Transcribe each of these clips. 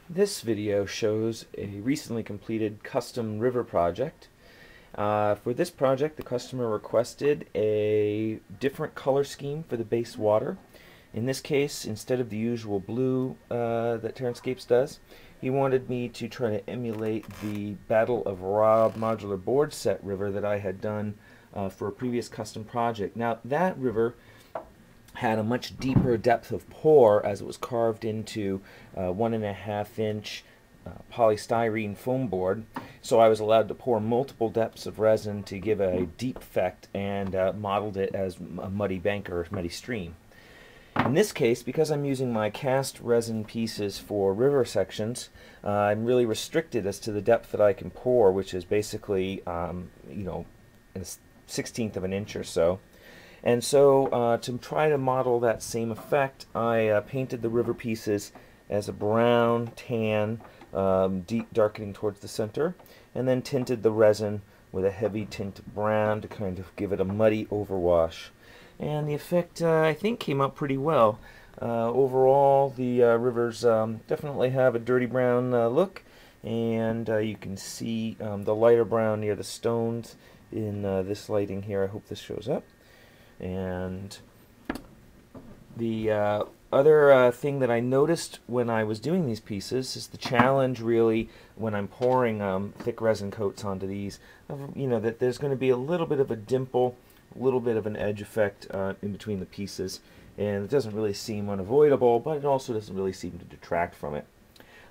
This video shows a recently completed custom river project. For this project, the customer requested a different color scheme for the base water. In this case, instead of the usual blue that TerranScapes does, he wanted me to try to emulate the Battle of Rob modular board set river that I had done for a previous custom project. Now, that river had a much deeper depth of pour as it was carved into 1.5-inch polystyrene foam board, so I was allowed to pour multiple depths of resin to give a deep effect, and modeled it as a muddy bank or muddy stream. In this case, because I'm using my cast resin pieces for river sections, I'm really restricted as to the depth that I can pour, which is basically a 1/16 of an inch or so. And so to try to model that same effect, I painted the river pieces as a brown tan, deep darkening towards the center, and then tinted the resin with a heavy tint of brown to kind of give it a muddy overwash. And the effect, I think, came out pretty well. Overall, the rivers definitely have a dirty brown look, and you can see the lighter brown near the stones in this lighting here. I hope this shows up. And the other thing that I noticed when I was doing these pieces is the challenge, really, when I'm pouring thick resin coats onto these, that there's going to be a little bit of a dimple, a little bit of an edge effect in between the pieces, and it doesn't really seem unavoidable, but it also doesn't really seem to detract from it.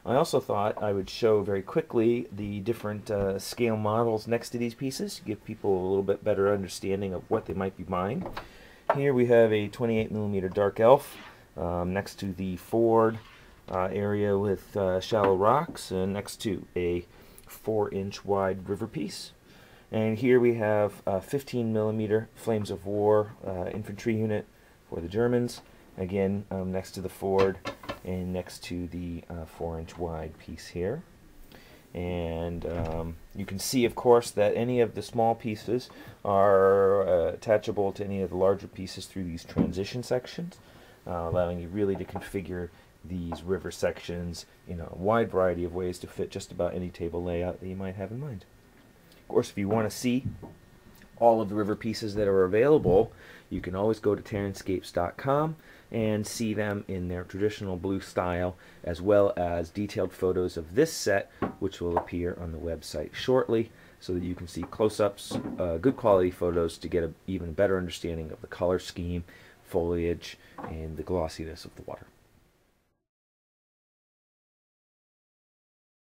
I also thought I would show very quickly the different scale models next to these pieces, give people a little bit better understanding of what they might be buying. Here we have a 28mm dark elf next to the Ford area with shallow rocks, and next to a 4-inch wide river piece. And here we have a 15mm Flames of War infantry unit for the Germans, again next to the Ford and next to the 4-inch wide piece here. And you can see, of course, that any of the small pieces are attachable to any of the larger pieces through these transition sections, allowing you really to configure these river sections in a wide variety of ways to fit just about any table layout that you might have in mind. Of course, if you want to see all of the river pieces that are available, you can always go to TerranScapes.com and see them in their traditional blue style, as well as detailed photos of this set, which will appear on the website shortly, so that you can see close-ups, good quality photos to get an even better understanding of the color scheme, foliage, and the glossiness of the water.